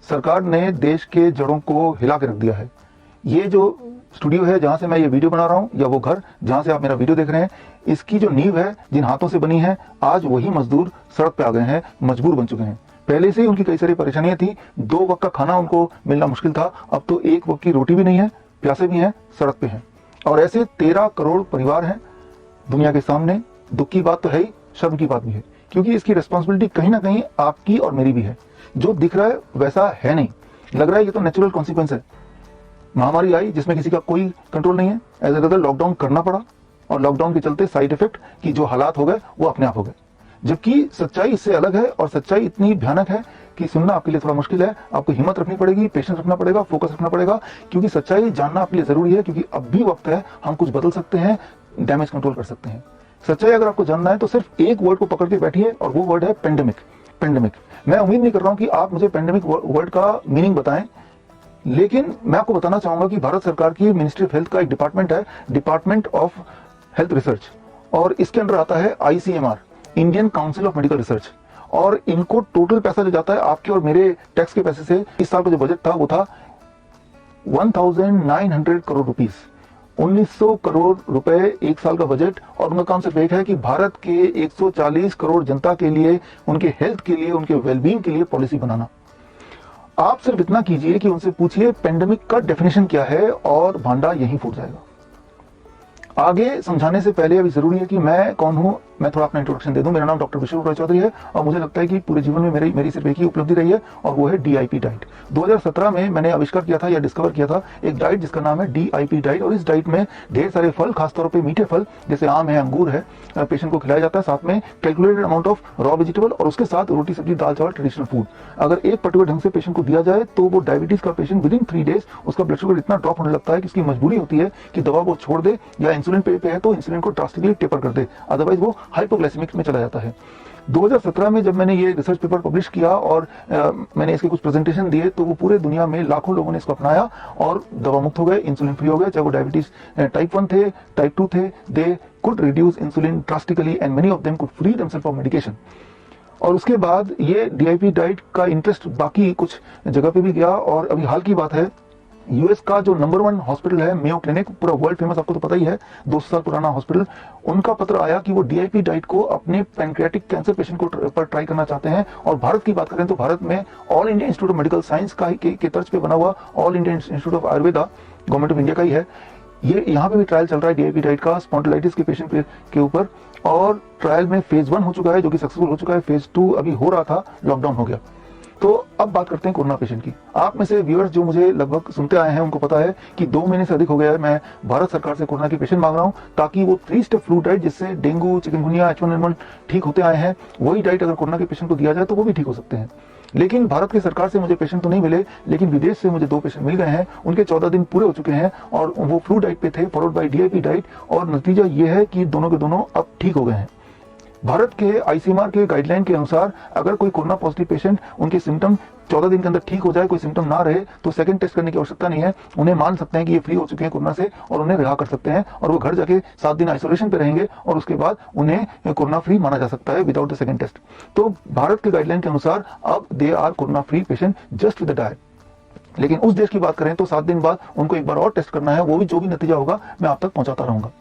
सरकार ने देश के जड़ों को हिला के रख दिया है। ये जो स्टूडियो है जहां से मैं ये वीडियो बना रहा हूं, या वो घर जहां से आप मेरा वीडियो देख रहे हैं, इसकी जो नींव है, जिन हाथों से बनी है, आज वही मजदूर सड़क पे आ गए हैं, मजबूर बन चुके हैं। पहले से ही उनकी कई सारी परेशानियां थी। 2 वक्त का खाना उनको मिलना मुश्किल था, अब तो 1 वक्त की रोटी भी नहीं है, प्यासे भी हैं, सड़क पे हैं। और ऐसे 13 करोड़ परिवार हैं दुनिया के सामने। दुख की बात तो है ही, शर्म की बात भी है, क्योंकि इसकी रिस्पॉन्सिबिलिटी कहीं ना कहीं आपकी और मेरी भी है। जो दिख रहा है वैसा है नहीं, लग रहा है ये तो नेचुरल कॉन्सिक्वेंस है। महामारी आई जिसमें किसी का कोई कंट्रोल नहीं है, एज ए रिजल्ट लॉकडाउन करना पड़ा, और लॉकडाउन के चलते साइड इफेक्ट की जो हालात हो गए वो अपने आप हो गए। जबकि सच्चाई इससे अलग है, और सच्चाई इतनी भयानक है कि सुनना आपके लिए थोड़ा मुश्किल है। आपको हिम्मत रखनी पड़ेगी, पेशेंस रखना पड़ेगा, फोकस रखना पड़ेगा, क्योंकि सच्चाई जानना आपके लिए जरूरी है। क्योंकि अब भी वक्त है, हम कुछ बदल सकते हैं, डैमेज कंट्रोल कर सकते हैं। सच्चाई अगर आपको जानना है तो सिर्फ एक वर्ड को पकड़ के बैठिए, और वो वर्ड है पेंडेमिक। पेंडेमिक। मैं उम्मीद नहीं कर रहा हूं कि आप मुझे पेंडेमिक वर्ड का मीनिंग बताएं, लेकिन मैं आपको बताना चाहूंगा कि भारत सरकार की मिनिस्ट्री ऑफ हेल्थ का एक डिपार्टमेंट है, डिपार्टमेंट ऑफ हेल्थ रिसर्च, और इसके अंडर आता है ICMR, Indian council of medical research. और इनको टोटल पैसा जो जाता है आपके और मेरे टैक्स के पैसे से, इस साल का जो बजट था वो था 1900 करोड़ रुपीस, 1900 करोड़ रुपए एक साल का बजट। और उनका काम सिर्फ एक है कि भारत के 140 करोड़ जनता के लिए, उनके हेल्थ के लिए, उनके वेलबींग के लिए पॉलिसी बनाना। आप सिर्फ इतना कीजिए कि उनसे पूछिए पेंडेमिक का डेफिनेशन क्या है, और भांडा यहीं फूट जाएगा। आगे समझाने से पहले अभी जरूरी है कि मैं कौन हूं, मैं थोड़ा अपना इंट्रोडक्शन दे दूं। मेरा नाम डॉक्टर विश्व रॉय चौधरी है, और मुझे लगता है कि पूरे जीवन में मेरी सिर्फ एक ही उपलब्धि रही है, और वो है DIP डाइट। 2017 में मैंने आविष्कार किया था या डिस्कवर किया था एक डाइट जिसका नाम है DIP डाइट। और इस डाइट में ढेर सारे फल, खासतौर पर मीठे फल जैसे आम है, अंगूर है, पेशेंट को खिलाया जाता है, साथ में calculated amount of raw vegetable, और उसके साथ रोटी, सब्जी, दाल, चावल, ट्रेडिशनल फूड। अगर एक पर्टिकुलर ढंग से पेशेंट को दिया जाए तो वो डायबिटीज का पेशेंट विदिन 3 डेज उसका ब्लड शुगर इतना ड्रॉप होने लगता है कि उसकी मजबूरी होती है कि दवा वो छोड़ दे, या इंसुलिन पे है तो इंसुलिन को ड्रास्टिकली टेपर कर दे, अदरवाइज वो हाइपोग्लाइसेमिक में चला जाता है। 2017 में जब मैंने ये रिसर्च पेपर पब्लिश किया और मैंने इसके कुछ प्रेजेंटेशन दिए, तो वो पूरे दुनिया में लाखों लोगों ने इसको अपनाया और दवा मुक्त हो गए, इंसुलिन फ्री हो गए। चाहे वो डायबिटीज टाइप 1 थे, टाइप 2 थे, they could reduce insulin drastically and many of them could free themselves of medication. और उसके बाद ये DIP डाइट का इंटरेस्ट बाकी कुछ जगह पे भी गया, और अभी हाल की बात है, US का जो नंबर 1 हॉस्पिटल है, मेयो क्लिनिक, पूरा वर्ल्ड फेमस, आपको तो पता ही है, 200 साल पुराना हॉस्पिटल, उनका पत्र आया कि वो DIP डाइट को अपने पैनक्रियाटिक कैंसर पेशेंट को पर ट्राई करना चाहते हैं। और भारत की बात करें तो भारत में all India institute of medical science के तर्ज पे बना हुआ all India institute of Ayurveda, government of India का ही है, ये यहाँ पे भी ट्रायल चल रहा है DIP डाइट का स्पॉन्डिलाइटिस के पेशेंट के ऊपर। और ट्रायल में फेज 1 हो चुका है, जो कि सक्सेसफुल हो चुका है। फेज 2 अभी हो रहा था, लॉकडाउन हो गया। तो अब बात करते हैं कोरोना पेशेंट की। आप में से व्यूअर्स जो मुझे लगभग सुनते आए हैं, उनको पता है कि 2 महीने से अधिक हो गया है मैं भारत सरकार से कोरोना के पेशेंट मांग रहा हूं, ताकि वो 3 स्टेप फ्लू डाइट, जिससे डेंगू, चिकनगुनिया, H1N1 ठीक होते आए हैं, वही डाइट अगर कोरोना के पेशेंट को दिया जाए तो वो भी ठीक हो सकते हैं। लेकिन भारत की सरकार से मुझे पेशेंट तो नहीं मिले, लेकिन विदेश से मुझे 2 पेशेंट मिल गए हैं। उनके 14 दिन पूरे हो चुके हैं, और वो फ्लू डाइट पे थे, फॉलोड बाय DIP डाइट, और नतीजा ये है कि दोनों के दोनों अब ठीक हो गए हैं। भारत के ICMR के गाइडलाइन के अनुसार अगर कोई कोरोना पॉजिटिव पेशेंट, उनके सिम्टम 14 दिन के अंदर ठीक हो जाए, कोई सिम्टम ना रहे, तो सेकंड टेस्ट करने की आवश्यकता नहीं है। उन्हें मान सकते हैं कि ये फ्री हो चुके हैं कोरोना से, और उन्हें रिहा कर सकते हैं, और वो घर जाके 7 दिन आइसोलेशन पे रहेंगे, और उसके बाद उन्हें कोरोना फ्री माना जा सकता है विदाउट द सेकंड टेस्ट। तो भारत के गाइडलाइन के अनुसार अब they are corona free patient just with the diet. लेकिन उस देश की बात करें तो 7 दिन बाद उनको एक बार और टेस्ट करना है, वो भी जो भी नतीजा होगा मैं आप तक पहुंचाता रहूंगा।